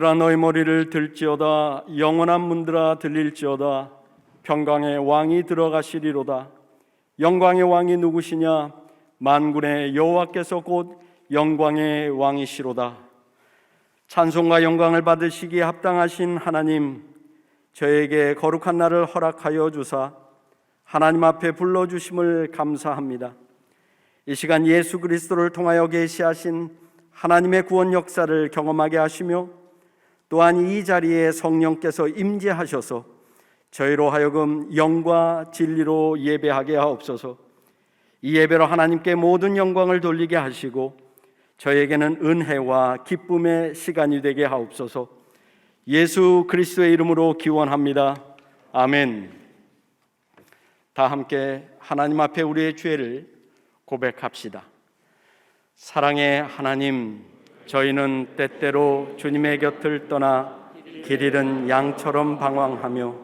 들아 너희 머리를 들지어다. 영원한 문들아 들릴지어다. 평강의 왕이 들어가시리로다. 영광의 왕이 누구시냐? 만군의 여호와께서 곧 영광의 왕이시로다. 찬송과 영광을 받으시기에 합당하신 하나님, 저에게 거룩한 날을 허락하여 주사 하나님 앞에 불러주심을 감사합니다. 이 시간 예수 그리스도를 통하여 계시하신 하나님의 구원 역사를 경험하게 하시며 또한 이 자리에 성령께서 임재하셔서 저희로 하여금 영과 진리로 예배하게 하옵소서. 이 예배로 하나님께 모든 영광을 돌리게 하시고 저에게는 은혜와 기쁨의 시간이 되게 하옵소서. 예수 그리스도의 이름으로 기원합니다. 아멘. 다 함께 하나님 앞에 우리의 죄를 고백합시다. 사랑의 하나님, 저희는 때때로 주님의 곁을 떠나 길 잃은 양처럼 방황하며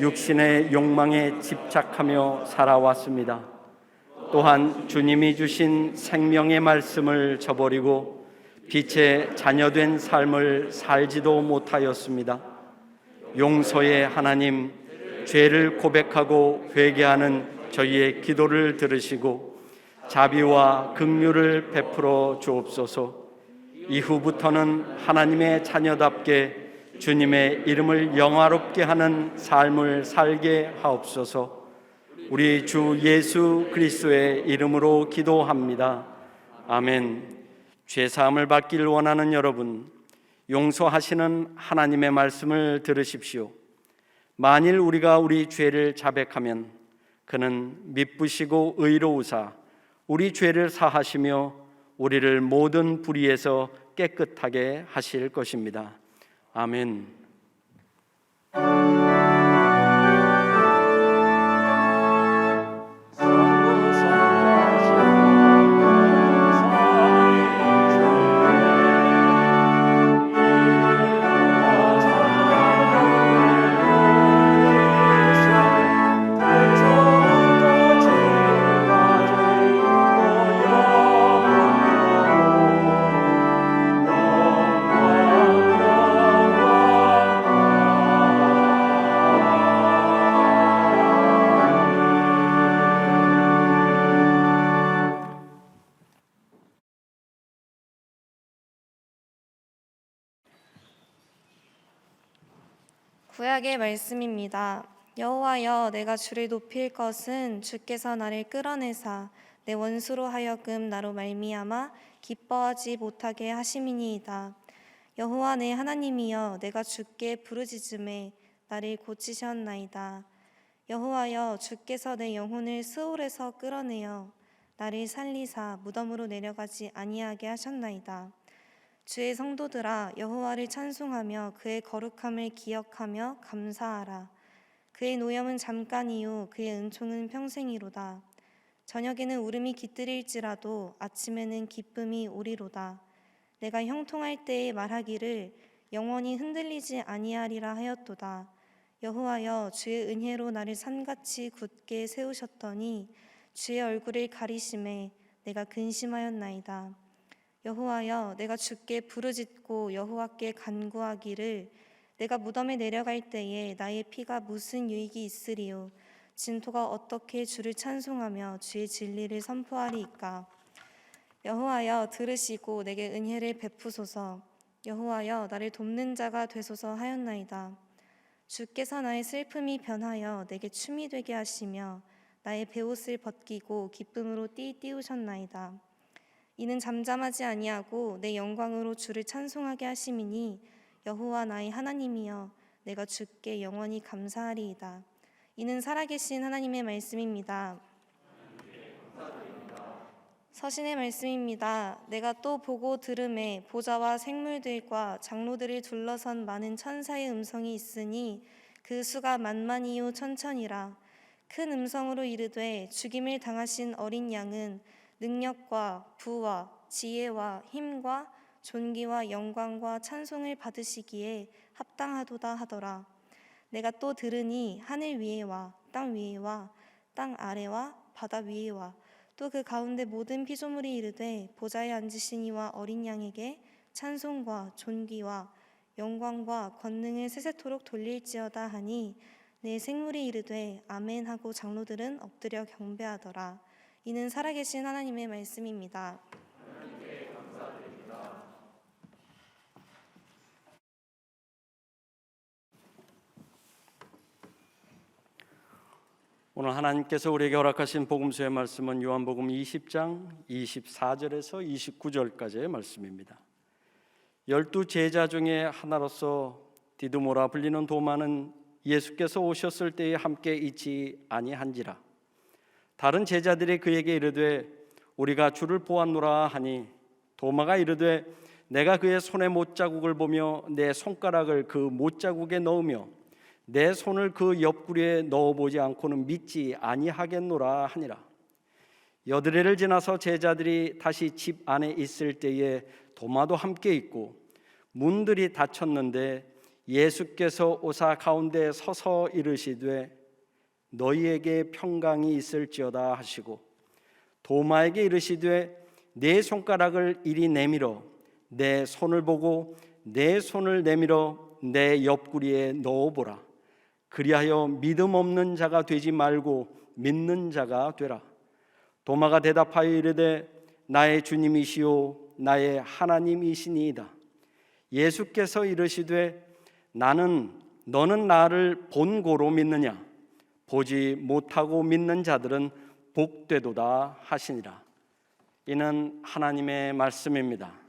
육신의 욕망에 집착하며 살아왔습니다. 또한 주님이 주신 생명의 말씀을 저버리고 빛의 자녀된 삶을 살지도 못하였습니다. 용서의 하나님, 죄를 고백하고 회개하는 저희의 기도를 들으시고 자비와 긍휼을 베풀어 주옵소서. 이후부터는 하나님의 자녀답게 주님의 이름을 영화롭게 하는 삶을 살게 하옵소서. 우리 주 예수 그리스도의 이름으로 기도합니다. 아멘. 죄사함을 받기를 원하는 여러분, 용서하시는 하나님의 말씀을 들으십시오. 만일 우리가 우리 죄를 자백하면 그는 미쁘시고 의로우사 우리 죄를 사하시며 우리를 모든 불의에서 깨끗하게 하실 것입니다. 아멘. 구약의 말씀입니다. 여호와여, 내가 주를 높일 것은 주께서 나를 끌어내사 내 원수로 하여금 나로 말미암아 기뻐하지 못하게 하심이니이다. 여호와 내 하나님이여, 내가 주께 부르짖음에 나를 고치셨나이다. 여호와여, 주께서 내 영혼을 스올에서 끌어내어 나를 살리사 무덤으로 내려가지 아니하게 하셨나이다. 주의 성도들아, 여호와를 찬송하며 그의 거룩함을 기억하며 감사하라. 그의 노염은 잠깐이요 그의 은총은 평생이로다. 저녁에는 울음이 깃들일지라도 아침에는 기쁨이 오리로다. 내가 형통할 때에 말하기를 영원히 흔들리지 아니하리라 하였도다. 여호와여, 주의 은혜로 나를 산같이 굳게 세우셨더니 주의 얼굴을 가리심에 내가 근심하였나이다. 여호와여, 내가 주께 부르짖고 여호와께 간구하기를 내가 무덤에 내려갈 때에 나의 피가 무슨 유익이 있으리요? 진토가 어떻게 주를 찬송하며 주의 진리를 선포하리이까? 여호와여, 들으시고 내게 은혜를 베푸소서. 여호와여, 나를 돕는 자가 되소서 하였나이다. 주께서 나의 슬픔이 변하여 내게 춤이 되게 하시며 나의 베옷을 벗기고 기쁨으로 띠우셨나이다. 이는 잠잠하지 아니하고 내 영광으로 주를 찬송하게 하심이니 여호와 나의 하나님이여, 내가 주께 영원히 감사하리이다. 이는 살아계신 하나님의 말씀입니다. 서신의 말씀입니다. 내가 또 보고 들음에 보좌와 생물들과 장로들을 둘러선 많은 천사의 음성이 있으니 그 수가 만만이요 천천이라. 큰 음성으로 이르되 죽임을 당하신 어린 양은 능력과 부와 지혜와 힘과 존귀와 영광과 찬송을 받으시기에 합당하도다 하더라. 내가 또 들으니 하늘 위에와 땅 위에와 땅 아래와 바다 위에와 또 그 가운데 모든 피조물이 이르되 보좌에 앉으신 이와 어린 양에게 찬송과 존귀와 영광과 권능을 세세토록 돌릴지어다 하니 내 생물이 이르되 아멘 하고 장로들은 엎드려 경배하더라. 이는 살아계신 하나님의 말씀입니다. 오늘 하나님께서 우리에게 허락하신 복음서의 말씀은 요한복음 20장 24절에서 29절까지의 말씀입니다. 12 제자 중에 하나로서 디두모라 불리는 도마는 예수께서 오셨을 때에 함께 있지 아니한지라. 다른 제자들이 그에게 이르되 우리가 주를 보았노라 하니 도마가 이르되 내가 그의 손에 못자국을 보며 내 손가락을 그 못자국에 넣으며 내 손을 그 옆구리에 넣어보지 않고는 믿지 아니하겠노라 하니라. 여드레를 지나서 제자들이 다시 집 안에 있을 때에 도마도 함께 있고 문들이 닫혔는데 예수께서 오사 가운데 서서 이르시되 너희에게 평강이 있을지어다 하시고 도마에게 이르시되 내 손가락을 이리 내밀어 내 손을 보고 내 손을 내밀어 내 옆구리에 넣어보라. 그리하여 믿음 없는 자가 되지 말고 믿는 자가 되라. 도마가 대답하여 이르되 나의 주님이시요 나의 하나님이시니이다. 예수께서 이르시되 너는 나를 본고로 믿느냐? 보지 못하고 믿는 자들은 복되도다 하시니라. 이는 하나님의 말씀입니다.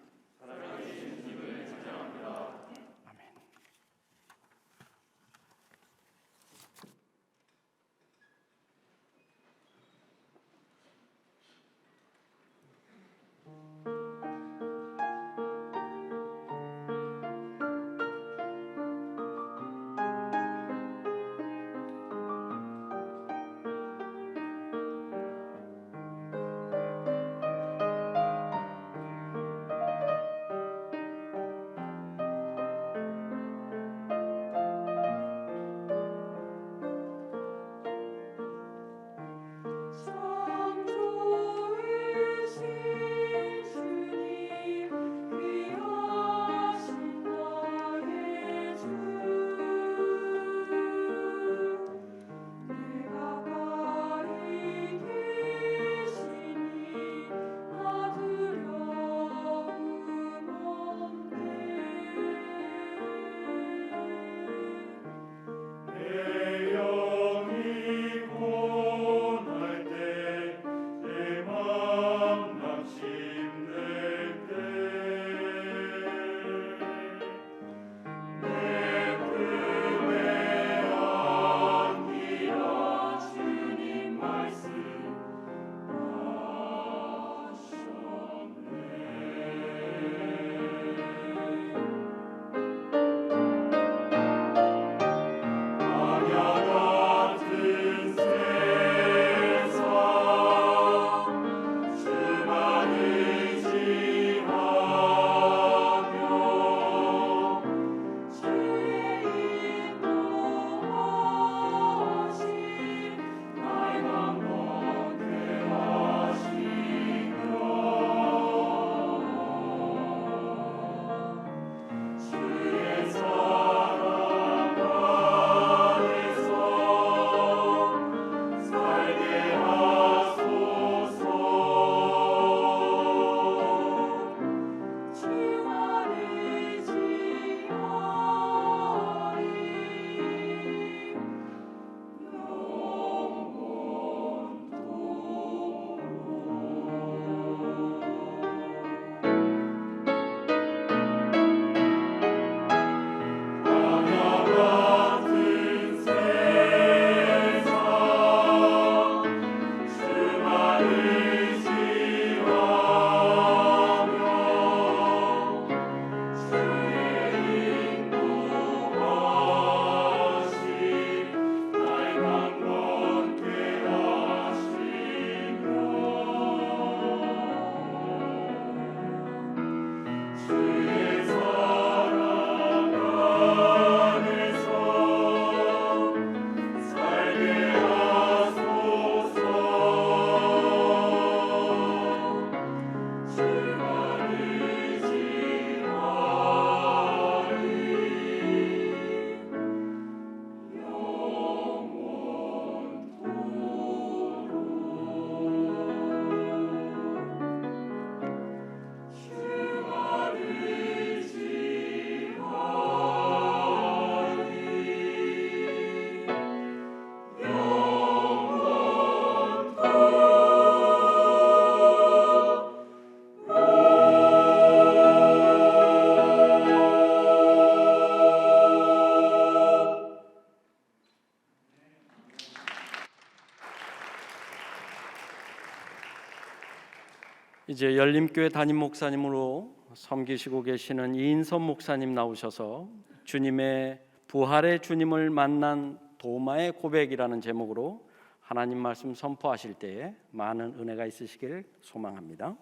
이제 열림교회 담임 목사님으로 섬기시고 계시는 이인선 목사님 나오셔서 주님의 부활의 주님을 만난 도마의 고백이라는 제목으로 하나님 말씀 선포하실 때에 많은 은혜가 있으시길 소망합니다.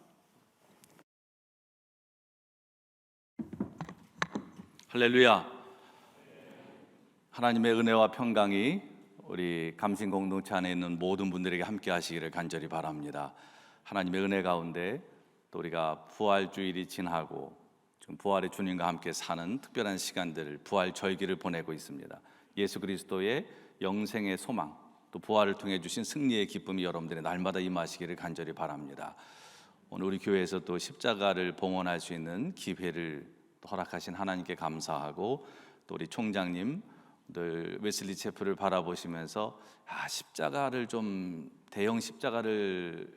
할렐루야. 하나님의 은혜와 평강이 우리 감신 공동체 안에 있는 모든 분들에게 함께 하시기를 간절히 바랍니다. 하나님의 은혜 가운데 또 우리가 부활 주일이 지나고 지금 부활의 주님과 함께 사는 특별한 시간들을 부활 절기를 보내고 있습니다. 예수 그리스도의 영생의 소망 또 부활을 통해 주신 승리의 기쁨이 여러분들의 날마다 임하시기를 간절히 바랍니다. 오늘 우리 교회에서 또 십자가를 봉헌할 수 있는 기회를 허락하신 하나님께 감사하고 또 우리 총장님 늘 웨슬리 체프를 바라보시면서 십자가를 좀 대형 십자가를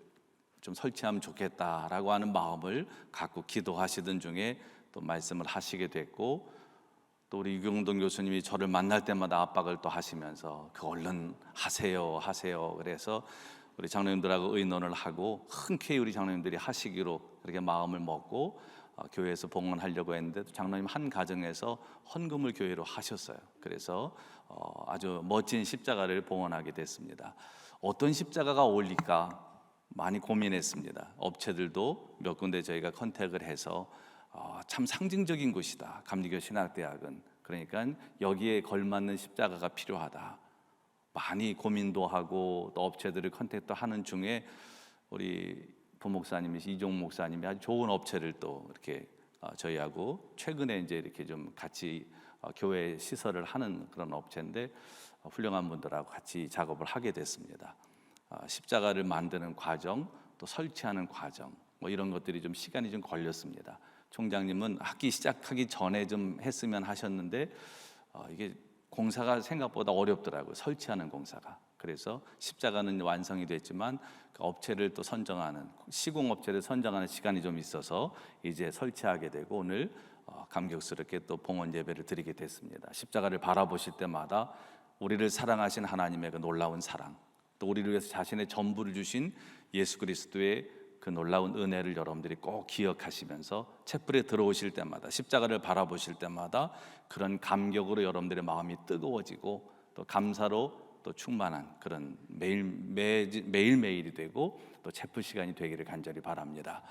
좀 설치하면 좋겠다라고 하는 마음을 갖고 기도하시던 중에 또 말씀을 하시게 됐고 또 우리 유경동 교수님이 저를 만날 때마다 압박을 또 하시면서 그 얼른 하세요 그래서 우리 장로님들하고 의논을 하고 흔쾌히 우리 장로님들이 하시기로 그렇게 마음을 먹고 교회에서 봉헌하려고 했는데 장로님 한 가정에서 헌금을 교회로 하셨어요. 그래서 아주 멋진 십자가를 봉헌하게 됐습니다. 어떤 십자가가 어울릴까 많이 고민했습니다. 업체들도 몇 군데 저희가 컨택을 해서 참 상징적인 곳이다. 감리교 신학대학은. 그러니까 여기에 걸맞는 십자가가 필요하다. 많이 고민도 하고 또 업체들을 컨택도 하는 중에 우리 부목사님이 이종 목사님이 아주 좋은 업체를 또 이렇게 저희하고 최근에 이제 이렇게 좀 같이 교회 시설을 하는 그런 업체인데 훌륭한 분들하고 같이 작업을 하게 됐습니다. 십자가를 만드는 과정, 또 설치하는 과정, 뭐 이런 것들이 좀 시간이 좀 걸렸습니다. 총장님은 학기 시작하기 전에 좀 했으면 하셨는데 이게 공사가 생각보다 어렵더라고요. 설치하는 공사가. 그래서 십자가는 완성이 됐지만 그 업체를 또 선정하는 시공업체를 선정하는 시간이 좀 있어서 이제 설치하게 되고 오늘 감격스럽게 또 봉헌 예배를 드리게 됐습니다. 십자가를 바라보실 때마다 우리를 사랑하신 하나님의 그 놀라운 사랑, 또 우리를 위해서 자신의 전부를 주신 예수 그리스도의 그 놀라운 은혜를 여러분들이 꼭 기억하시면서 촛불에 들어오실 때마다 십자가를 바라보실 때마다 그런 감격으로 여러분들의 마음이 뜨거워지고 또 감사로 또 충만한 그런 매일매일이 되고 또 체프 시간이 되기를 간절히 바랍니다.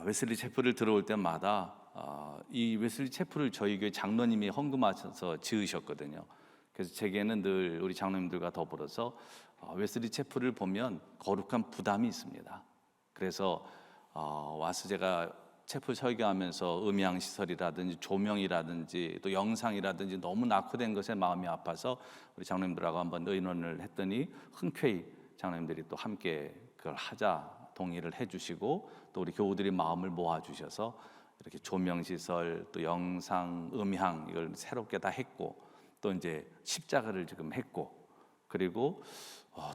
웨슬리 체프를 들어올 때마다 이 웨슬리 체프를 저희 교회 장로님이 헌금하셔서 지으셨거든요. 그래서 제게는 늘 우리 장로님들과 더불어서 웨슬리 체프를 보면 거룩한 부담이 있습니다. 그래서 와서 제가 체프 설교하면서 음향 시설이라든지 조명이라든지 또 영상이라든지 너무 낙후된 것에 마음이 아파서 우리 장로님들하고 한번 의논을 했더니 흔쾌히 장로님들이 또 함께 그걸 하자 동의를 해주시고 또 우리 교우들이 마음을 모아주셔서 이렇게 조명 시설 또 영상 음향 이걸 새롭게 다 했고 또 이제 십자가를 지금 했고 그리고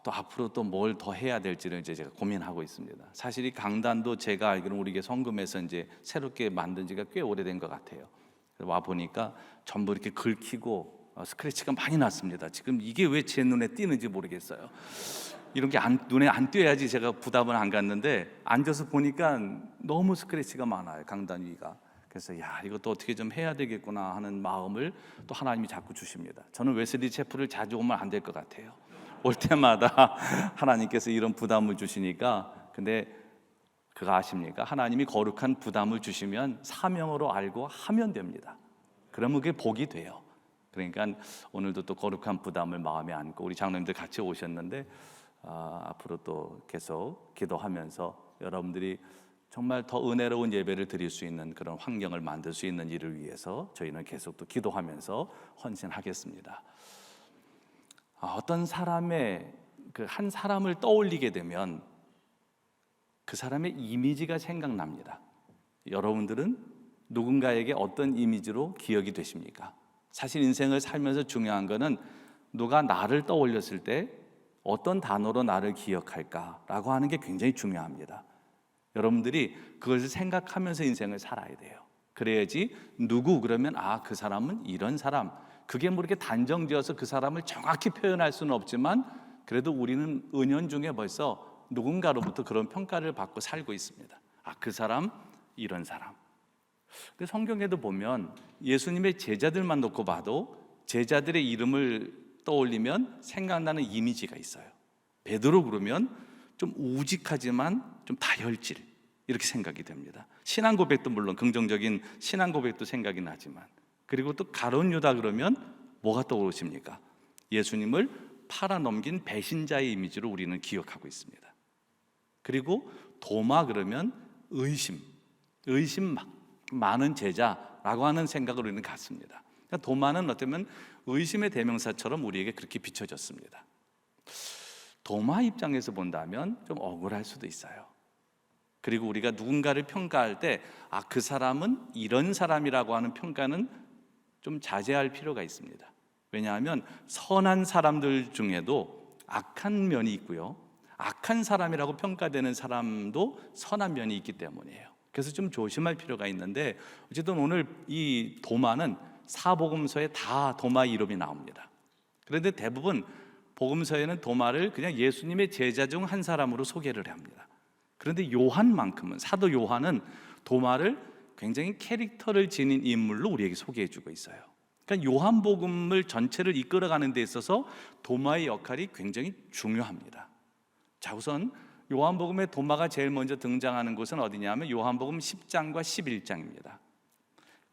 또 앞으로 또 뭘 더 해야 될지를 이제 제가 고민하고 있습니다. 사실 이 강단도 제가 알기로는 우리 교회 성금에서 이제 새롭게 만든 지가 꽤 오래된 것 같아요. 와 보니까 전부 이렇게 긁히고 스크래치가 많이 났습니다. 지금 이게 왜 제 눈에 띄는지 모르겠어요. 이런 게 눈에 안 띄어야지 제가 부담을 안 갖는데 앉아서 보니까 너무 스크래치가 많아요. 강단 위가. 그래서 이것도 어떻게 좀 해야 되겠구나 하는 마음을 또 하나님이 자꾸 주십니다. 저는 웨슬리 체프를 자주 오면 안 될 것 같아요. 올 때마다 하나님께서 이런 부담을 주시니까 근데 그거 아십니까? 하나님이 거룩한 부담을 주시면 사명으로 알고 하면 됩니다. 그러면 그게 복이 돼요. 그러니까 오늘도 또 거룩한 부담을 마음에 안고 우리 장로님들 같이 오셨는데 앞으로 또 계속 기도하면서 여러분들이 정말 더 은혜로운 예배를 드릴 수 있는 그런 환경을 만들 수 있는 일을 위해서 저희는 계속 또 기도하면서 헌신하겠습니다. 어떤 사람의 그 한 사람을 떠올리게 되면 그 사람의 이미지가 생각납니다. 여러분들은 누군가에게 어떤 이미지로 기억이 되십니까? 사실 인생을 살면서 중요한 거는 누가 나를 떠올렸을 때 어떤 단어로 나를 기억할까라고 하는 게 굉장히 중요합니다. 여러분들이 그것을 생각하면서 인생을 살아야 돼요. 그래야지 누구 그러면 그 사람은 이런 사람, 그게 뭐 이렇게 단정지어서 그 사람을 정확히 표현할 수는 없지만 그래도 우리는 은연중에 벌써 누군가로부터 그런 평가를 받고 살고 있습니다. 그 사람 이런 사람. 그 성경에도 보면 예수님의 제자들만 놓고 봐도 제자들의 이름을 떠올리면 생각나는 이미지가 있어요. 베드로 그러면 좀 우직하지만 좀 다혈질, 이렇게 생각이 됩니다. 신앙 고백도 물론 긍정적인 신앙 고백도 생각이 나지만, 그리고 또 가룟 유다 그러면 뭐가 떠오르십니까? 예수님을 팔아넘긴 배신자의 이미지로 우리는 기억하고 있습니다. 그리고 도마 그러면 의심 많은 제자라고 하는 생각으로 우리는 갔습니다. 그러니까 도마는 어쩌면 의심의 대명사처럼 우리에게 그렇게 비춰졌습니다. 도마 입장에서 본다면 좀 억울할 수도 있어요. 그리고 우리가 누군가를 평가할 때 그 사람은 이런 사람이라고 하는 평가는 좀 자제할 필요가 있습니다. 왜냐하면 선한 사람들 중에도 악한 면이 있고요, 악한 사람이라고 평가되는 사람도 선한 면이 있기 때문이에요. 그래서 좀 조심할 필요가 있는데, 어쨌든 오늘 이 도마는 사복음서에 다 도마 이름이 나옵니다. 그런데 대부분 복음서에는 도마를 그냥 예수님의 제자 중 한 사람으로 소개를 합니다. 그런데 요한만큼은, 사도 요한은 도마를 굉장히 캐릭터를 지닌 인물로 우리에게 소개해주고 있어요. 그러니까 요한복음을 전체를 이끌어가는 데 있어서 도마의 역할이 굉장히 중요합니다. 자, 우선 요한복음에 도마가 제일 먼저 등장하는 곳은 어디냐면 요한복음 10장과 11장입니다.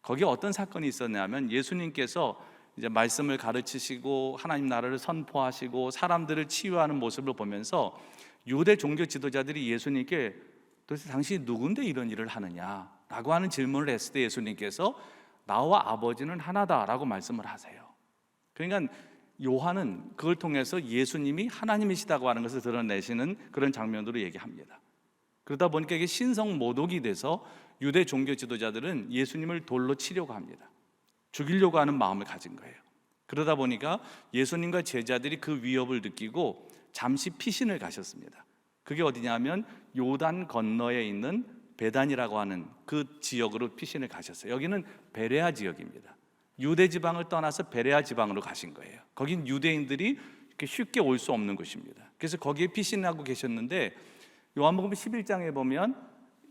거기에 어떤 사건이 있었냐면 예수님께서 이제 말씀을 가르치시고 하나님 나라를 선포하시고 사람들을 치유하는 모습을 보면서 유대 종교 지도자들이 예수님께 도대체 당신이 누군데 이런 일을 하느냐라고 하는 질문을 했을 때 예수님께서 나와 아버지는 하나다라고 말씀을 하세요. 그러니까 요한은 그걸 통해서 예수님이 하나님이시다고 하는 것을 드러내시는 그런 장면으로 얘기합니다. 그러다 보니까 이게 신성 모독이 돼서 유대 종교 지도자들은 예수님을 돌로 치려고 합니다. 죽이려고 하는 마음을 가진 거예요. 그러다 보니까 예수님과 제자들이 그 위협을 느끼고 잠시 피신을 가셨습니다. 그게 어디냐면 요단 건너에 있는 베단이라고 하는 그 지역으로 피신을 가셨어요. 여기는 베레아 지역입니다. 유대 지방을 떠나서 베레아 지방으로 가신 거예요. 거긴 유대인들이 이렇게 쉽게 올 수 없는 곳입니다. 그래서 거기에 피신하고 계셨는데 요한복음 11장에 보면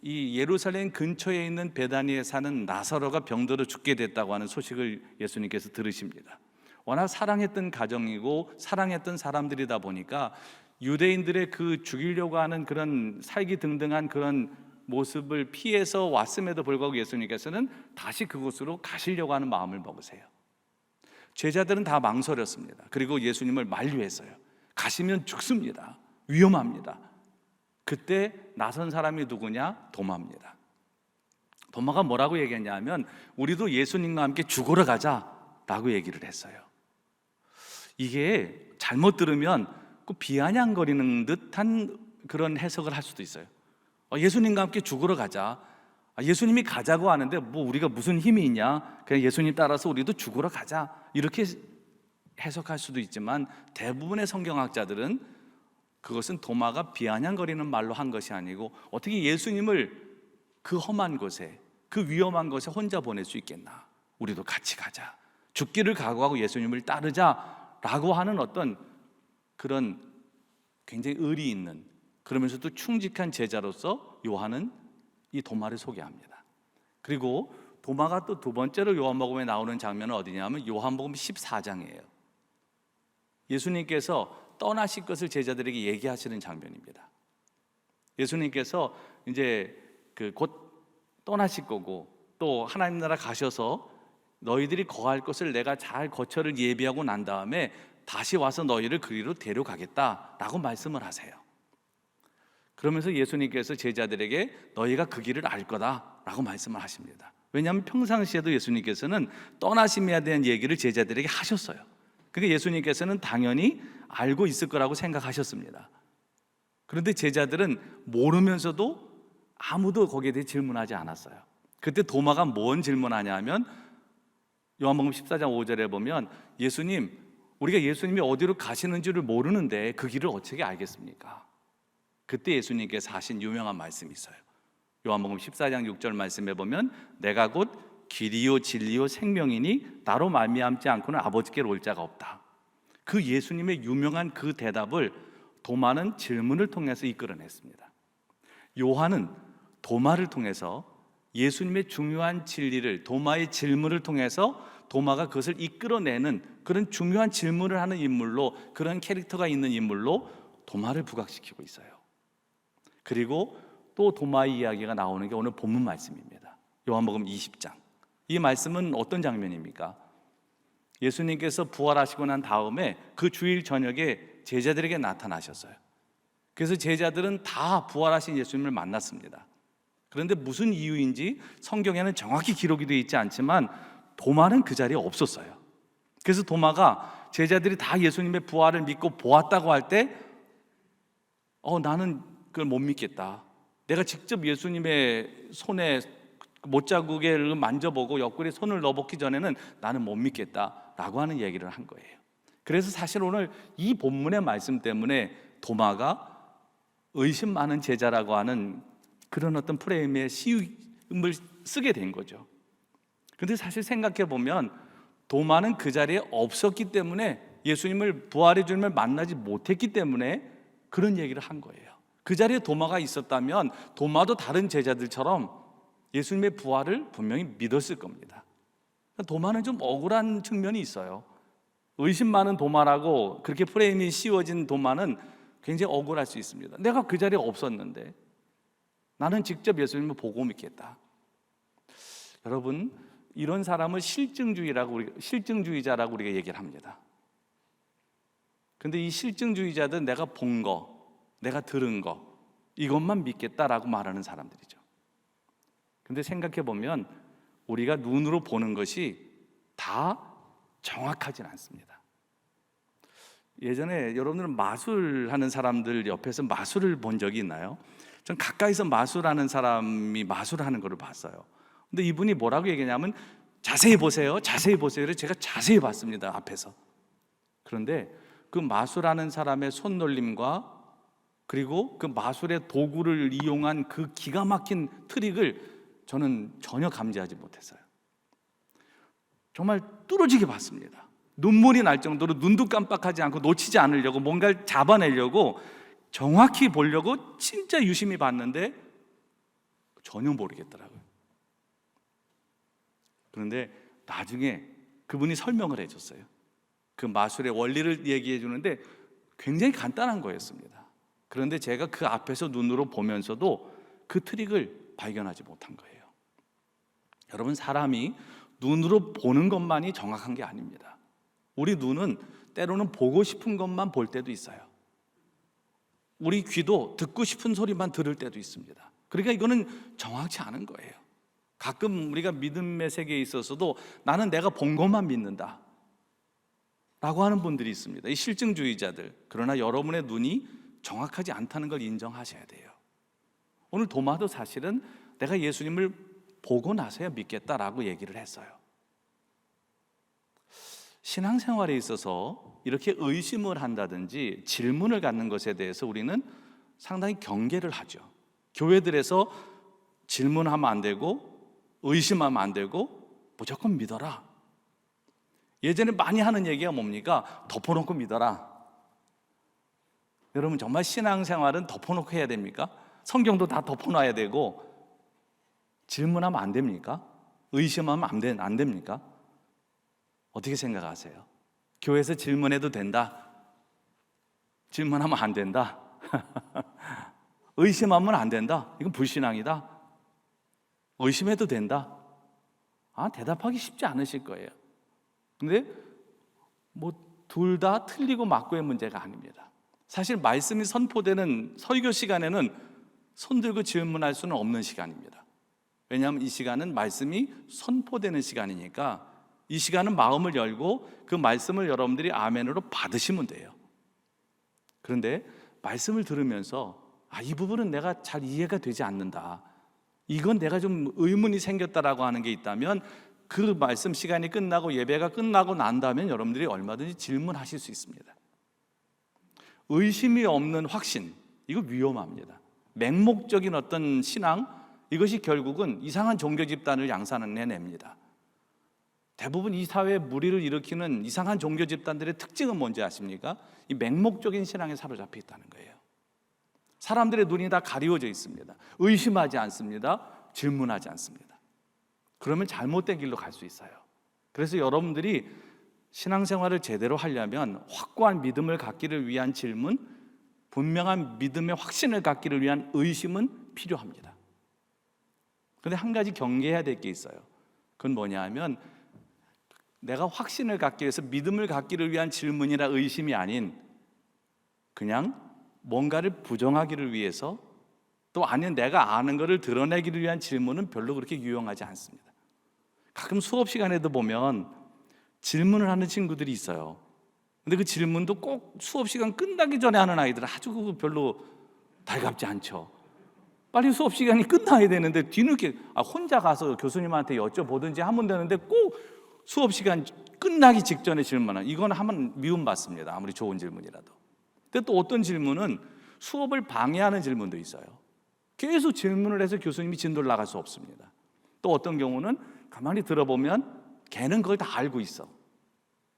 이 예루살렘 근처에 있는 베다니에 사는 나사로가 병들어 죽게 됐다고 하는 소식을 예수님께서 들으십니다. 워낙 사랑했던 가정이고 사랑했던 사람들이다 보니까 유대인들의 그 죽이려고 하는 그런 살기등등한 그런 모습을 피해서 왔음에도 불구하고 예수님께서는 다시 그곳으로 가시려고 하는 마음을 먹으세요. 제자들은 다 망설였습니다. 그리고 예수님을 만류했어요. 가시면 죽습니다. 위험합니다. 그때 나선 사람이 누구냐? 도마입니다. 도마가 뭐라고 얘기했냐면 우리도 예수님과 함께 죽으러 가자라고 얘기를 했어요. 이게 잘못 들으면 비아냥거리는 듯한 그런 해석을 할 수도 있어요. 예수님과 함께 죽으러 가자. 예수님이 가자고 하는데 뭐 우리가 무슨 힘이 있냐? 그냥 예수님 따라서 우리도 죽으러 가자. 이렇게 해석할 수도 있지만 대부분의 성경학자들은 그것은 도마가 비아냥거리는 말로 한 것이 아니고 어떻게 예수님을 그 험한 곳에, 그 위험한 곳에 혼자 보낼 수 있겠나? 우리도 같이 가자. 죽기를 각오하고 예수님을 따르자라고 하는 어떤 그런 굉장히 의리 있는, 그러면서도 충직한 제자로서 요한은 이 도마를 소개합니다. 그리고 도마가 또 두 번째로 요한복음에 나오는 장면은 어디냐면 요한복음 14장이에요. 예수님께서 떠나실 것을 제자들에게 얘기하시는 장면입니다. 예수님께서 이제 곧 떠나실 거고 또 하나님 나라 가셔서 너희들이 거할 것을 내가 잘 거처를 예비하고 난 다음에 다시 와서 너희를 그리로 데려가겠다라고 말씀을 하세요. 그러면서 예수님께서 제자들에게 너희가 그 길을 알 거다라고 말씀을 하십니다. 왜냐하면 평상시에도 예수님께서는 떠나심에 대한 얘기를 제자들에게 하셨어요. 그러니까 예수님께서는 당연히 알고 있을 거라고 생각하셨습니다. 그런데 제자들은 모르면서도 아무도 거기에 대해 질문하지 않았어요. 그때 도마가 뭔 질문하냐 하면 요한복음 14장 5절에 보면 예수님, 우리가 예수님이 어디로 가시는지를 모르는데 그 길을 어떻게 알겠습니까? 그때 예수님께서 하신 유명한 말씀이 있어요. 요한복음 14장 6절 말씀에 보면 내가 곧 길이요 진리요 생명이니 나로 말미암지 않고는 아버지께로 올 자가 없다. 그 예수님의 유명한 그 대답을 도마는 질문을 통해서 이끌어냈습니다. 요한은 도마를 통해서 예수님의 중요한 진리를, 도마의 질문을 통해서 도마가 그것을 이끌어내는 그런 중요한 질문을 하는 인물로, 그런 캐릭터가 있는 인물로 도마를 부각시키고 있어요. 그리고 또 도마의 이야기가 나오는 게 오늘 본문 말씀입니다. 요한복음 20장. 이 말씀은 어떤 장면입니까? 예수님께서 부활하시고 난 다음에 그 주일 저녁에 제자들에게 나타나셨어요. 그래서 제자들은 다 부활하신 예수님을 만났습니다. 그런데 무슨 이유인지 성경에는 정확히 기록이 되어 있지 않지만 도마는 그 자리에 없었어요. 그래서 도마가 제자들이 다 예수님의 부활을 믿고 보았다고 할 때 나는 그걸 못 믿겠다. 내가 직접 예수님의 손에 못자국을 만져보고 옆구리에 손을 넣어보기 전에는 나는 못 믿겠다라고 하는 얘기를 한 거예요. 그래서 사실 오늘 이 본문의 말씀 때문에 도마가 의심 많은 제자라고 하는 그런 어떤 프레임의 시음을 쓰게 된 거죠. 근데 사실 생각해 보면 도마는 그 자리에 없었기 때문에, 예수님을, 부활의 주님을 만나지 못했기 때문에 그런 얘기를 한 거예요. 그 자리에 도마가 있었다면 도마도 다른 제자들처럼 예수님의 부활을 분명히 믿었을 겁니다. 도마는 좀 억울한 측면이 있어요. 의심 많은 도마라고 그렇게 프레임이 씌워진 도마는 굉장히 억울할 수 있습니다. 내가 그 자리에 없었는데 나는 직접 예수님을 보고 믿겠다. 여러분, 이런 사람을 실증주의자라고 우리가 얘기를 합니다. 근데 이 실증주의자들은 내가 본 거, 내가 들은 거, 이것만 믿겠다라고 말하는 사람들이죠. 근데 생각해 보면 우리가 눈으로 보는 것이 다 정확하진 않습니다. 예전에 여러분들은 마술하는 사람들 옆에서 마술을 본 적이 있나요? 전 가까이서 마술하는 사람이 마술하는 걸 봤어요. 근데 이분이 뭐라고 얘기하냐면 자세히 보세요, 자세히 보세요. 그래서 제가 자세히 봤습니다, 앞에서. 그런데 그 마술하는 사람의 손놀림과 그리고 그 마술의 도구를 이용한 그 기가 막힌 트릭을 저는 전혀 감지하지 못했어요. 정말 뚫어지게 봤습니다. 눈물이 날 정도로 눈도 깜빡하지 않고 놓치지 않으려고, 뭔가를 잡아내려고 정확히 보려고 진짜 유심히 봤는데 전혀 모르겠더라고요. 그런데 나중에 그분이 설명을 해줬어요. 그 마술의 원리를 얘기해 주는데 굉장히 간단한 거였습니다. 그런데 제가 그 앞에서 눈으로 보면서도 그 트릭을 발견하지 못한 거예요. 여러분, 사람이 눈으로 보는 것만이 정확한 게 아닙니다. 우리 눈은 때로는 보고 싶은 것만 볼 때도 있어요. 우리 귀도 듣고 싶은 소리만 들을 때도 있습니다. 그러니까 이거는 정확치 않은 거예요. 가끔 우리가 믿음의 세계에 있어서도 나는 내가 본 것만 믿는다 라고 하는 분들이 있습니다. 이 실증주의자들. 그러나 여러분의 눈이 정확하지 않다는 걸 인정하셔야 돼요. 오늘 도마도 사실은 내가 예수님을 보고 나서야 믿겠다라고 얘기를 했어요. 신앙생활에 있어서 이렇게 의심을 한다든지 질문을 갖는 것에 대해서 우리는 상당히 경계를 하죠. 교회들에서 질문하면 안 되고 의심하면 안 되고 무조건 믿어라. 예전에 많이 하는 얘기가 뭡니까? 덮어놓고 믿어라. 여러분, 정말 신앙생활은 덮어놓고 해야 됩니까? 성경도 다 덮어놔야 되고 질문하면 안 됩니까? 의심하면 안 됩니까? 어떻게 생각하세요? 교회에서 질문해도 된다? 질문하면 안 된다? 의심하면 안 된다? 이건 불신앙이다? 의심해도 된다? 대답하기 쉽지 않으실 거예요. 근데 둘 다 틀리고 맞고의 문제가 아닙니다. 사실 말씀이 선포되는 설교 시간에는 손 들고 질문할 수는 없는 시간입니다. 왜냐하면 이 시간은 말씀이 선포되는 시간이니까 이 시간은 마음을 열고 그 말씀을 여러분들이 아멘으로 받으시면 돼요. 그런데 말씀을 들으면서 이 부분은 내가 잘 이해가 되지 않는다, 이건 내가 좀 의문이 생겼다라고 하는 게 있다면 그 말씀 시간이 끝나고 예배가 끝나고 난다면 여러분들이 얼마든지 질문하실 수 있습니다. 의심이 없는 확신, 이거 위험합니다. 맹목적인 어떤 신앙, 이것이 결국은 이상한 종교 집단을 양산해냅니다. 대부분 이 사회에 무리를 일으키는 이상한 종교 집단들의 특징은 뭔지 아십니까? 이 맹목적인 신앙에 사로잡혀 있다는 거예요. 사람들의 눈이 다 가리워져 있습니다. 의심하지 않습니다. 질문하지 않습니다. 그러면 잘못된 길로 갈 수 있어요. 그래서 여러분들이 신앙생활을 제대로 하려면 확고한 믿음을 갖기를 위한 질문, 분명한 믿음의 확신을 갖기를 위한 의심은 필요합니다. 그런데 한 가지 경계해야 될 게 있어요. 그건 뭐냐 하면 내가 확신을 갖기 위해서 믿음을 갖기를 위한 질문이나 의심이 아닌 그냥 뭔가를 부정하기를 위해서 또 아니면 내가 아는 것을 드러내기를 위한 질문은 별로 그렇게 유용하지 않습니다. 가끔 수업 시간에도 보면 질문을 하는 친구들이 있어요. 근데 그 질문도 꼭 수업 시간 끝나기 전에 하는 아이들은 아주 그거 별로 달갑지 않죠. 빨리 수업 시간이 끝나야 되는데 뒤늦게 혼자 가서 교수님한테 여쭤보든지 하면 되는데 꼭 수업 시간 끝나기 직전에 질문하는, 이건 하면 미움받습니다. 아무리 좋은 질문이라도. 근데 또 어떤 질문은 수업을 방해하는 질문도 있어요. 계속 질문을 해서 교수님이 진도를 나갈 수 없습니다. 또 어떤 경우는 가만히 들어보면 걔는 그걸 다 알고 있어.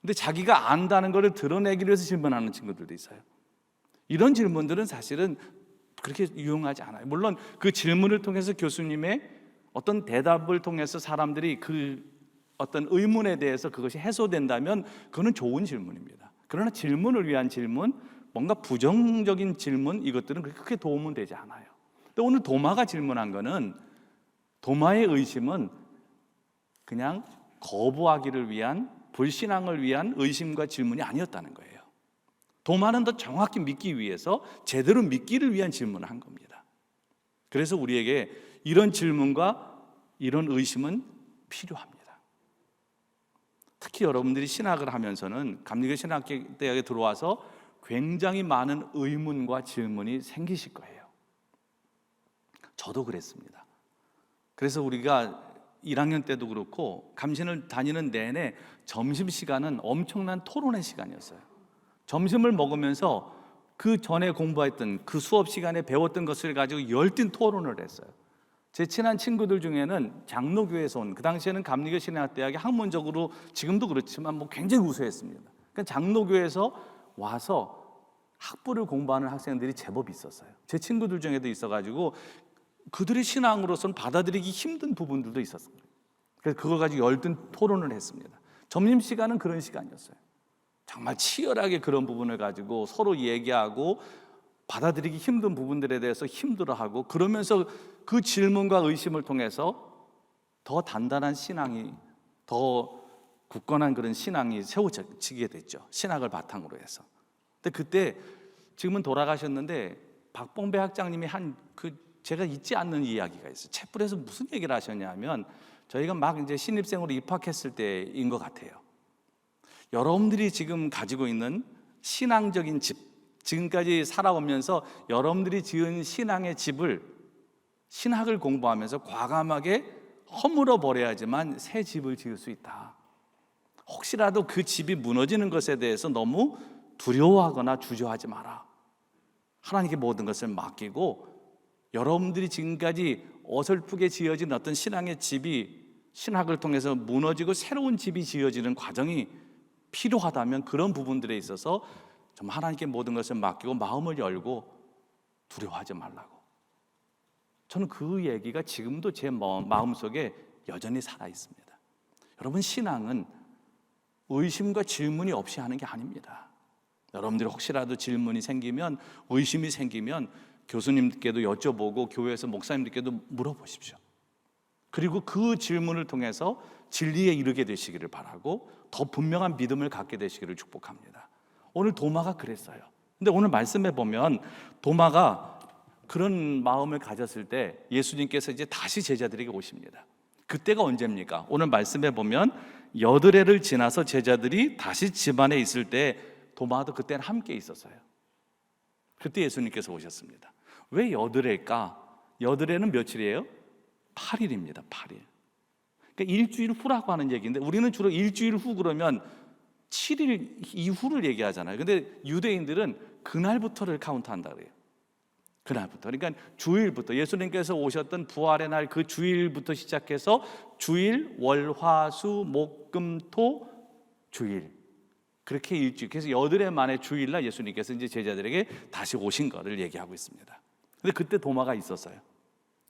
근데 자기가 안다는 걸 드러내기 위해서 질문하는 친구들도 있어요. 이런 질문들은 사실은 그렇게 유용하지 않아요. 물론 그 질문을 통해서 교수님의 어떤 대답을 통해서 사람들이 그 어떤 의문에 대해서 그것이 해소된다면 그거는 좋은 질문입니다. 그러나 질문을 위한 질문, 뭔가 부정적인 질문, 이것들은 그렇게 크게 도움은 되지 않아요. 근데 오늘 도마가 질문한 거는, 도마의 의심은 그냥 거부하기를 위한, 불신앙을 위한 의심과 질문이 아니었다는 거예요. 도마는 더 정확히 믿기 위해서 제대로 믿기를 위한 질문을 한 겁니다. 그래서 우리에게 이런 질문과 이런 의심은 필요합니다. 특히 여러분들이 신학을 하면서는 감리교 신학대학에 들어와서 굉장히 많은 의문과 질문이 생기실 거예요. 저도 그랬습니다. 그래서 우리가 1학년 때도 그렇고 감신을 다니는 내내 점심시간은 엄청난 토론의 시간이었어요. 점심을 먹으면서 그 전에 공부했던 그 수업 시간에 배웠던 것을 가지고 열띤 토론을 했어요. 제 친한 친구들 중에는 장로교에서 온, 그 당시에는 감리교 신학대학이 학문적으로 지금도 그렇지만 굉장히 우수했습니다. 그러니까 장로교에서 와서 학부를 공부하는 학생들이 제법 있었어요. 제 친구들 중에도 있어가지고 그들의 신앙으로서는 받아들이기 힘든 부분들도 있었어요. 그래서 그걸 가지고 열띤 토론을 했습니다. 점심시간은 그런 시간이었어요. 정말 치열하게 그런 부분을 가지고 서로 얘기하고 받아들이기 힘든 부분들에 대해서 힘들어하고, 그러면서 그 질문과 의심을 통해서 더 단단한 신앙이, 더 굳건한 그런 신앙이 세워지게 됐죠. 신학을 바탕으로 해서. 근데 그때, 지금은 돌아가셨는데 박봉배 학장님이 제가 잊지 않는 이야기가 있어요. 챗불에서 무슨 얘기를 하셨냐면, 저희가 막 이제 신입생으로 입학했을 때인 것 같아요. 여러분들이 지금 가지고 있는 신앙적인 집, 지금까지 살아오면서 여러분들이 지은 신앙의 집을, 신학을 공부하면서 과감하게 허물어 버려야지만 새 집을 지을 수 있다. 혹시라도 그 집이 무너지는 것에 대해서 너무 두려워하거나 주저하지 마라. 하나님께 모든 것을 맡기고, 여러분들이 지금까지 어설프게 지어진 어떤 신앙의 집이 신학을 통해서 무너지고 새로운 집이 지어지는 과정이 필요하다면 그런 부분들에 있어서 좀 하나님께 모든 것을 맡기고 마음을 열고 두려워하지 말라고. 저는 그 얘기가 지금도 제 마음속에 여전히 살아 있습니다. 여러분, 신앙은 의심과 질문이 없이 하는 게 아닙니다. 여러분들이 혹시라도 질문이 생기면, 의심이 생기면 교수님께도 여쭤보고 교회에서 목사님들께도 물어보십시오. 그리고 그 질문을 통해서 진리에 이르게 되시기를 바라고 더 분명한 믿음을 갖게 되시기를 축복합니다. 오늘 도마가 그랬어요. 근데 오늘 말씀해 보면 도마가 그런 마음을 가졌을 때 예수님께서 이제 다시 제자들에게 오십니다. 그때가 언제입니까? 오늘 말씀해 보면 여드레를 지나서 제자들이 다시 집안에 있을 때 도마도 그때는 함께 있었어요. 그때 예수님께서 오셨습니다. 왜 여드레일까? 여드레는 며칠이에요? 8일입니다. 8일. 그러니까 일주일 후라고 하는 얘기인데 우리는 주로 일주일 후 그러면 7일 이후를 얘기하잖아요. 근데 유대인들은 그날부터를 카운트한다 그래요. 그날부터. 그러니까 주일부터, 예수님께서 오셨던 부활의 날 그 주일부터 시작해서 주일, 월, 화, 수, 목, 금, 토, 주일. 그렇게 일주일. 그래서 여드레 만에 주일날 예수님께서 이제 제자들에게 다시 오신 것을 얘기하고 있습니다. 근데 그때 도마가 있었어요.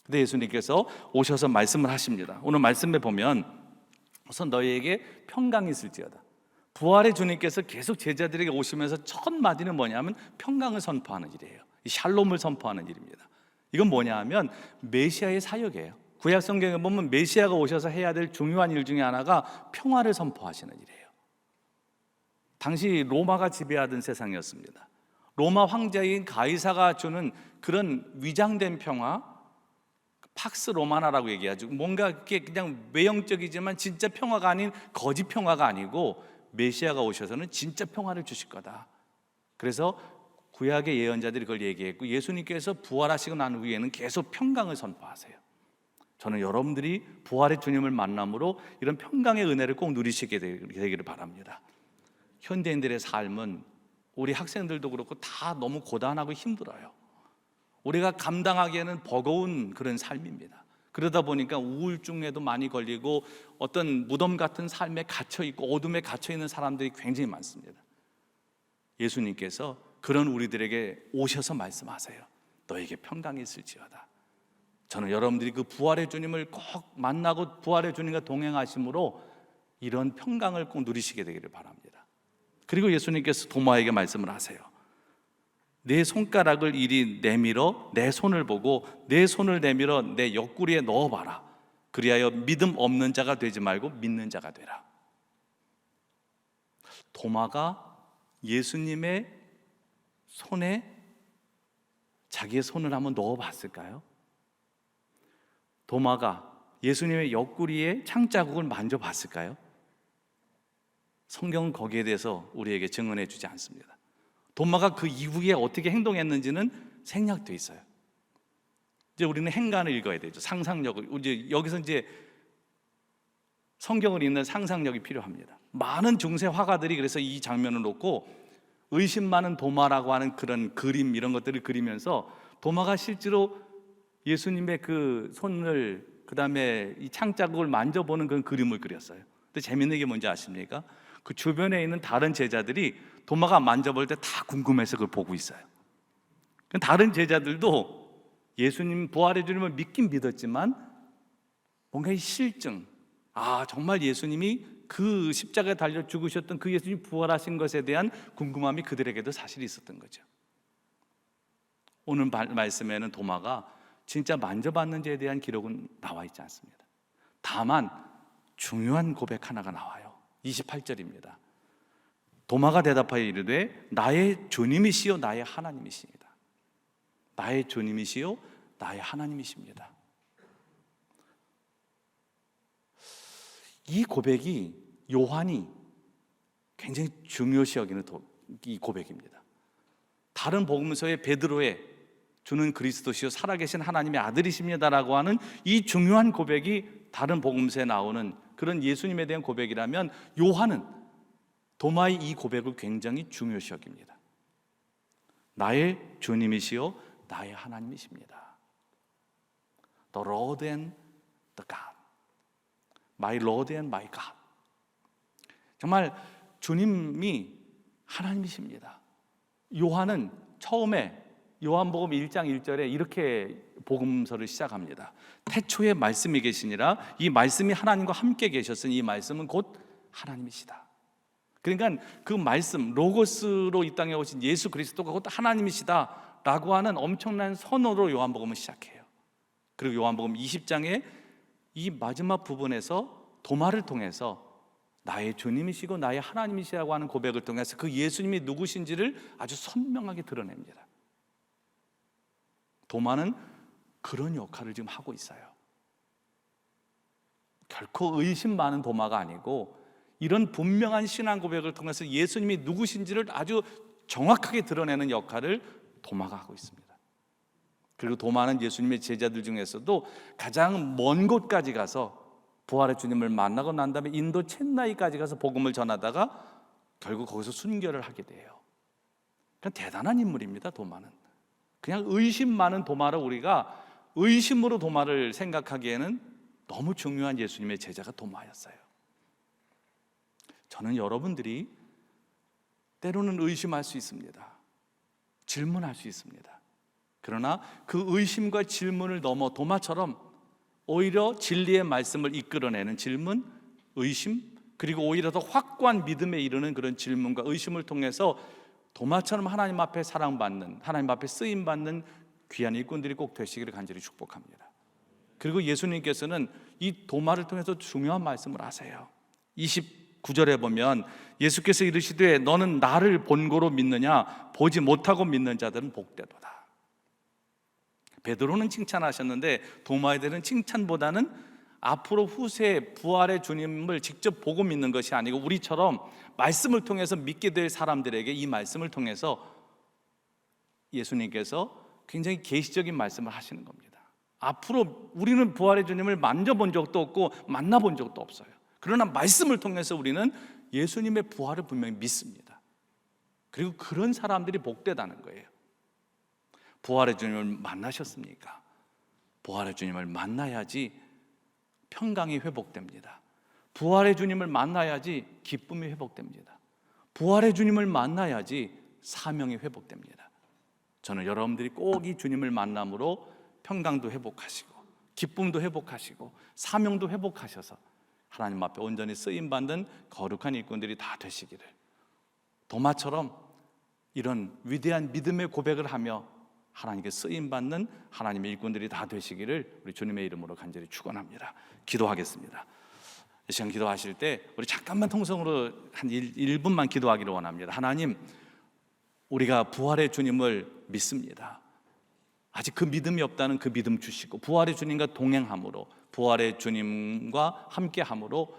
근데 예수님께서 오셔서 말씀을 하십니다. 오늘 말씀에 보면 우선 너희에게 평강이 있을지어다. 부활의 주님께서 계속 제자들에게 오시면서 첫 마디는 뭐냐면 평강을 선포하는 일이에요. 이 샬롬을 선포하는 일입니다. 이건 뭐냐 하면 메시아의 사역이에요. 구약 성경에 보면 메시아가 오셔서 해야 될 중요한 일 중에 하나가 평화를 선포하시는 일이에요. 당시 로마가 지배하던 세상이었습니다. 로마 황제인 가이사가 주는 그런 위장된 평화, 팍스 로마나라고 얘기하죠. 뭔가 이게 그냥 외형적이지만 진짜 평화가 아닌 거짓 평화가 아니고 메시아가 오셔서는 진짜 평화를 주실 거다. 그래서 구약의 예언자들이 그걸 얘기했고 예수님께서 부활하시고 난 후에는 계속 평강을 선포하세요. 저는 여러분들이 부활의 주님을 만남으로 이런 평강의 은혜를 꼭 누리시게 되기를 바랍니다. 현대인들의 삶은 우리 학생들도 그렇고 다 너무 고단하고 힘들어요. 우리가 감당하기에는 버거운 그런 삶입니다. 그러다 보니까 우울증에도 많이 걸리고 어떤 무덤 같은 삶에 갇혀있고 어둠에 갇혀있는 사람들이 굉장히 많습니다. 예수님께서 그런 우리들에게 오셔서 말씀하세요. 너에게 평강이 있을지어다. 저는 여러분들이 그 부활의 주님을 꼭 만나고 부활의 주님과 동행하심으로 이런 평강을 꼭 누리시게 되기를 바랍니다. 그리고 예수님께서 도마에게 말씀을 하세요. 내 손가락을 이리 내밀어 내 손을 보고 내 손을 내밀어 내 옆구리에 넣어봐라. 그리하여 믿음 없는 자가 되지 말고 믿는 자가 되라. 도마가 예수님의 손에 자기의 손을 한번 넣어봤을까요? 도마가 예수님의 옆구리에 창자국을 만져봤을까요? 성경은 거기에 대해서 우리에게 증언해 주지 않습니다. 도마가 그 이후에 어떻게 행동했는지는 생략되어 있어요. 이제 우리는 행간을 읽어야 되죠. 상상력을. 이제 여기서 이제 성경을 읽는 상상력이 필요합니다. 많은 중세 화가들이 그래서 이 장면을 놓고 의심 많은 도마라고 하는 그런 그림 이런 것들을 그리면서 도마가 실제로 예수님의 그 손을 그다음에 이 창자국을 만져보는 그런 그림을 그렸어요. 근데 재밌는 게 뭔지 아십니까? 그 주변에 있는 다른 제자들이 도마가 만져볼 때 다 궁금해서 그걸 보고 있어요. 다른 제자들도 예수님 부활의 주님을 믿긴 믿었지만 뭔가 이 실증, 정말 예수님이 그 십자가에 달려 죽으셨던 그 예수님이 부활하신 것에 대한 궁금함이 그들에게도 사실 있었던 거죠. 오늘 말씀에는 도마가 진짜 만져봤는지에 대한 기록은 나와 있지 않습니다. 다만 중요한 고백 하나가 나와요. 28절입니다. 도마가 대답하여 이르되 나의 주님이시요 나의 하나님이십니다. 나의 주님이시요 나의 하나님이십니다. 이 고백이 요한이 굉장히 중요시 여기는 이 고백입니다. 다른 복음서에 베드로의 주는 그리스도시요 살아계신 하나님의 아들이십니다라고 하는 이 중요한 고백이 다른 복음서에 나오는 그런 예수님에 대한 고백이라면 요한은 도마의 이 고백을 굉장히 중요시 여깁니다. 나의 주님이시요 나의 하나님이십니다. The Lord and the God. My Lord and my God. 정말 주님이 하나님이십니다. 요한은 처음에 요한복음 1장 1절에 이렇게 복음서를 시작합니다. 태초에 말씀이 계시니라 이 말씀이 하나님과 함께 계셨으니 이 말씀은 곧 하나님이시다. 그러니까 그 말씀 로고스로 이 땅에 오신 예수 그리스도가 곧 하나님이시다 라고 하는 엄청난 선언으로 요한복음을 시작해요. 그리고 요한복음 20장에 이 마지막 부분에서 도마를 통해서 나의 주님이시고 나의 하나님이시라고 하는 고백을 통해서 그 예수님이 누구신지를 아주 선명하게 드러냅니다. 도마는 그런 역할을 지금 하고 있어요. 결코 의심 많은 도마가 아니고 이런 분명한 신앙 고백을 통해서 예수님이 누구신지를 아주 정확하게 드러내는 역할을 도마가 하고 있습니다. 그리고 도마는 예수님의 제자들 중에서도 가장 먼 곳까지 가서 부활의 주님을 만나고 난 다음에 인도 첸나이까지 가서 복음을 전하다가 결국 거기서 순교를 하게 돼요. 그냥 대단한 인물입니다. 도마는 그냥 의심 많은 도마를 우리가 의심으로 도마를 생각하기에는 너무 중요한 예수님의 제자가 도마였어요. 저는 여러분들이 때로는 의심할 수 있습니다. 질문할 수 있습니다. 그러나 그 의심과 질문을 넘어 도마처럼 오히려 진리의 말씀을 이끌어내는 질문, 의심, 그리고 오히려 더 확고한 믿음에 이르는 그런 질문과 의심을 통해서 도마처럼 하나님 앞에 사랑받는, 하나님 앞에 쓰임받는 귀한 일꾼들이 꼭 되시기를 간절히 축복합니다. 그리고 예수님께서는 이 도마를 통해서 중요한 말씀을 하세요. 29절에 보면 예수께서 이르시되 너는 나를 본고로 믿느냐, 보지 못하고 믿는 자들은 복되도다. 베드로는 칭찬하셨는데 도마에 대한 칭찬보다는 앞으로 후세 부활의 주님을 직접 보고 믿는 것이 아니고 우리처럼 말씀을 통해서 믿게 될 사람들에게 이 말씀을 통해서 예수님께서 굉장히 계시적인 말씀을 하시는 겁니다. 앞으로 우리는 부활의 주님을 만져본 적도 없고 만나본 적도 없어요. 그러나 말씀을 통해서 우리는 예수님의 부활을 분명히 믿습니다. 그리고 그런 사람들이 복되다는 거예요. 부활의 주님을 만나셨습니까? 부활의 주님을 만나야지 평강이 회복됩니다. 부활의 주님을 만나야지 기쁨이 회복됩니다. 부활의 주님을 만나야지 사명이 회복됩니다. 저는 여러분들이 꼭 이 주님을 만남으로 평강도 회복하시고 기쁨도 회복하시고 사명도 회복하셔서 하나님 앞에 온전히 쓰임받는 거룩한 일꾼들이 다 되시기를, 도마처럼 이런 위대한 믿음의 고백을 하며 하나님께 쓰임받는 하나님의 일꾼들이 다 되시기를 우리 주님의 이름으로 간절히 축원합니다. 기도하겠습니다. 이 시간 기도하실 때 우리 잠깐만 통성으로 한 1분만 기도하기를 원합니다. 하나님, 우리가 부활의 주님을 믿습니다. 아직 그 믿음이 없다는 그 믿음 주시고 부활의 주님과 동행함으로, 부활의 주님과 함께함으로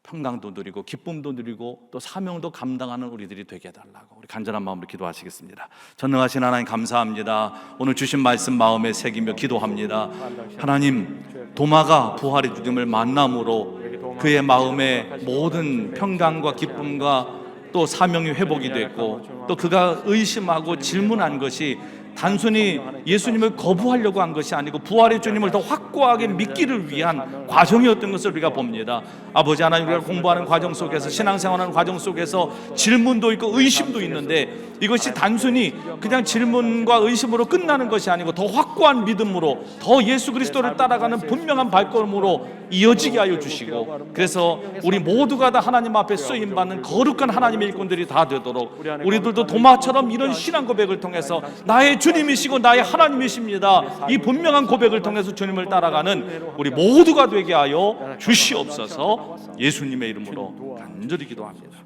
평강도 누리고 기쁨도 누리고 또 사명도 감당하는 우리들이 되게 해달라고 우리 간절한 마음으로 기도하시겠습니다. 전능하신 하나님 감사합니다. 오늘 주신 말씀 마음에 새기며 기도합니다. 하나님, 도마가 부활의 주님을 만남으로 그의 마음에 모든 평강과 기쁨과 또 사명이 회복이 됐고, 또 그가 의심하고 질문한 것이 단순히 예수님을 거부하려고 한 것이 아니고 부활의 주님을 더 확고하게 믿기를 위한 과정이었던 것을 우리가 봅니다. 아버지 하나님, 우리가 공부하는 과정 속에서, 신앙생활하는 과정 속에서 질문도 있고 의심도 있는데 이것이 단순히 그냥 질문과 의심으로 끝나는 것이 아니고 더 확고한 믿음으로, 더 예수 그리스도를 따라가는 분명한 발걸음으로 이어지게 하여 주시고, 그래서 우리 모두가 다 하나님 앞에 쓰임받는 거룩한 하나님의 일꾼들이 다 되도록 우리들도 도마처럼 이런 신앙 고백을 통해서 나의 주님이시고 나의 하나님이십니다, 이 분명한 고백을 통해서 주님을 따라가는 우리 모두가 되게 하여 주시옵소서. 예수님의 이름으로 간절히 기도합니다.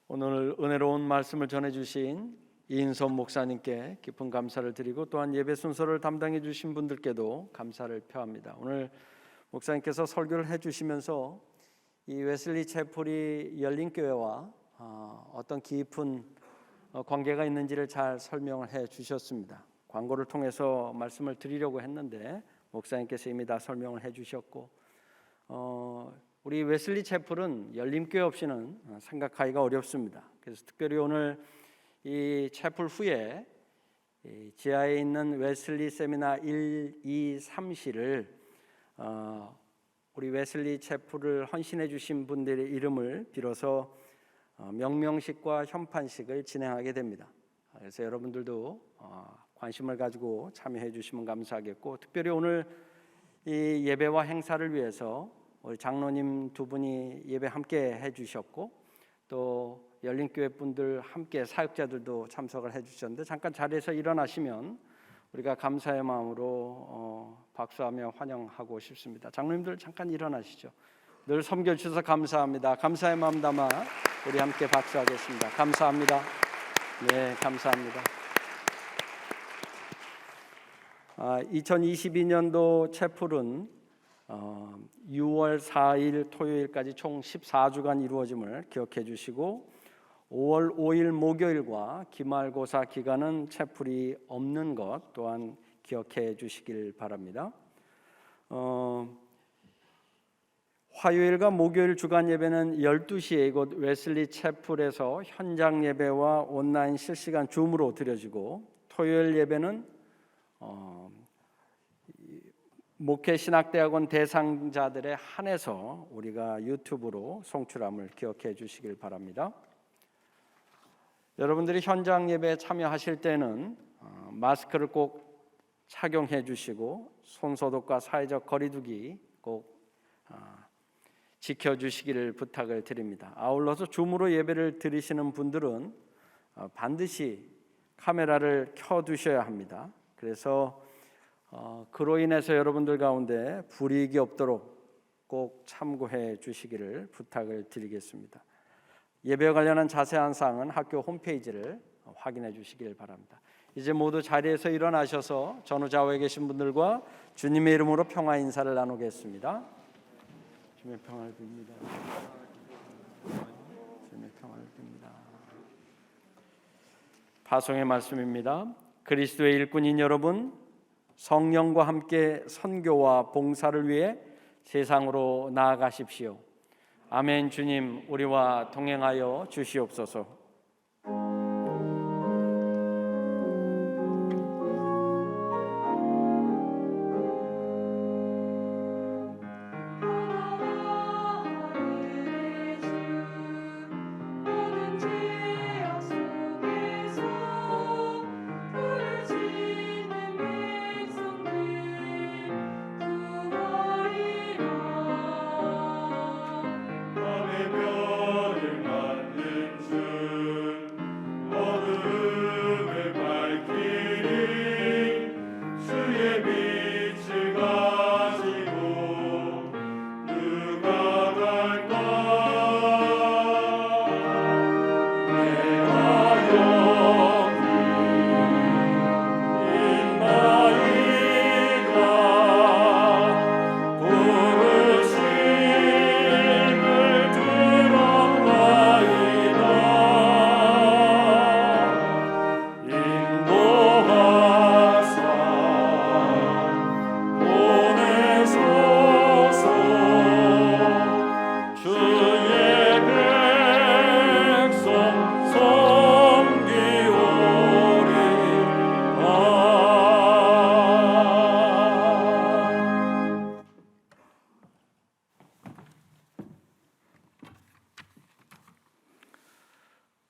오늘 은혜로운 말씀을 전해주신 이인선 목사님께 깊은 감사를 드리고, 또한 예배 순서를 담당해 주신 분들께도 감사를 표합니다. 오늘 목사님께서 설교를 해주시면서 이 웨슬리 채플이 열린교회와 어떤 깊은 관계가 있는지를 잘 설명을 해 주셨습니다. 광고를 통해서 말씀을 드리려고 했는데 목사님께서 이미 다 설명을 해 주셨고, 우리 웨슬리 채플은 열림교회 없이는 생각하기가 어렵습니다. 그래서 특별히 오늘 이 채플 후에 지하에 있는 웨슬리 세미나 1, 2, 3실을 우리 웨슬리 채플을 헌신해 주신 분들의 이름을 빌어서 명명식과 현판식을 진행하게 됩니다. 그래서 여러분들도 관심을 가지고 참여해 주시면 감사하겠고, 특별히 오늘 이 예배와 행사를 위해서 우리 장로님 두 분이 예배 함께 해주셨고, 또 열린교회 분들 함께 사역자들도 참석을 해주셨는데, 잠깐 자리에서 일어나시면 우리가 감사의 마음으로 박수하며 환영하고 싶습니다. 장로님들 잠깐 일어나시죠. 늘 섬겨주셔서 감사합니다. 감사의 마음 담아 우리 함께 박수하겠습니다. 감사합니다. 네, 감사합니다. 2022년도 채플은 6월 4일 토요일까지 총 14주간 이루어짐을 기억해 주시고, 5월 5일 목요일과 기말고사 기간은 채플이 없는 것 또한 기억해 주시길 바랍니다. 화요일과 목요일 주간 예배는 12시에 이곳 웨슬리 채플에서 현장 예배와 온라인 실시간 줌으로 드려지고, 토요일 예배는 목회신학대학원 대상자들에 한해서 우리가 유튜브로 송출함을 기억해 주시길 바랍니다. 여러분들이 현장 예배에 참여하실 때는 마스크를 꼭 착용해 주시고 손소독과 사회적 거리두기 꼭 지켜주시기를 부탁을 드립니다. 아울러서 줌으로 예배를 드리시는 분들은 반드시 카메라를 켜두셔야 합니다. 그래서 그로 인해서 여러분들 가운데 불이익이 없도록 꼭 참고해 주시기를 부탁을 드리겠습니다. 예배와 관련한 자세한 사항은 학교 홈페이지를 확인해 주시길 바랍니다. 이제 모두 자리에서 일어나셔서 전후좌우에 계신 분들과 주님의 이름으로 평화 인사를 나누겠습니다. 주님의 평화를 빕니다. 주님의 평화를 빕니다. 파송의 말씀입니다. 그리스도의 일꾼인 여러분, 성령과 함께 선교와 봉사를 위해 세상으로 나아가십시오. 아멘. 주님, 우리와 동행하여 주시옵소서.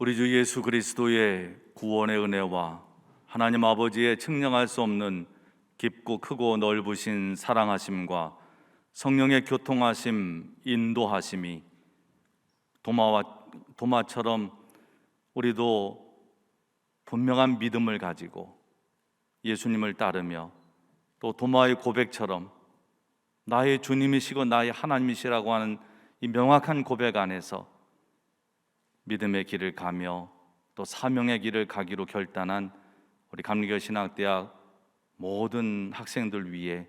우리 주 예수 그리스도의 구원의 은혜와 하나님 아버지의 측량할 수 없는 깊고 크고 넓으신 사랑하심과 성령의 교통하심, 인도하심이 도마처럼 우리도 분명한 믿음을 가지고 예수님을 따르며 또 도마의 고백처럼 나의 주님이시고 나의 하나님이시라고 하는 이 명확한 고백 안에서 믿음의 길을 가며 또 사명의 길을 가기로 결단한 우리 감리교신학대학 모든 학생들 위해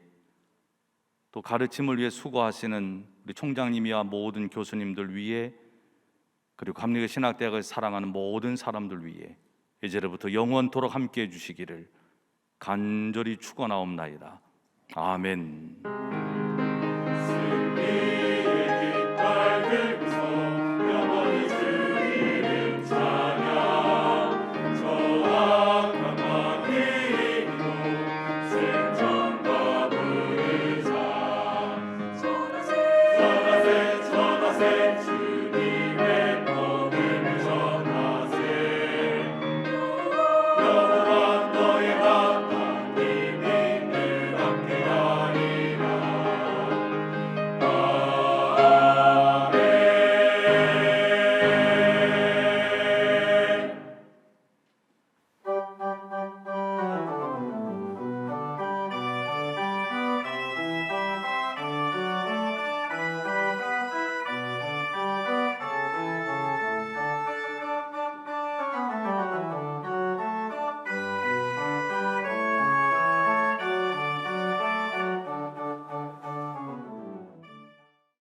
또 가르침을 위해 수고하시는 우리 총장님이와 모든 교수님들 위해 그리고 감리교신학대학을 사랑하는 모든 사람들 위해 이제로부터 영원토록 함께해 주시기를 간절히 축원하옵나이다. 아멘.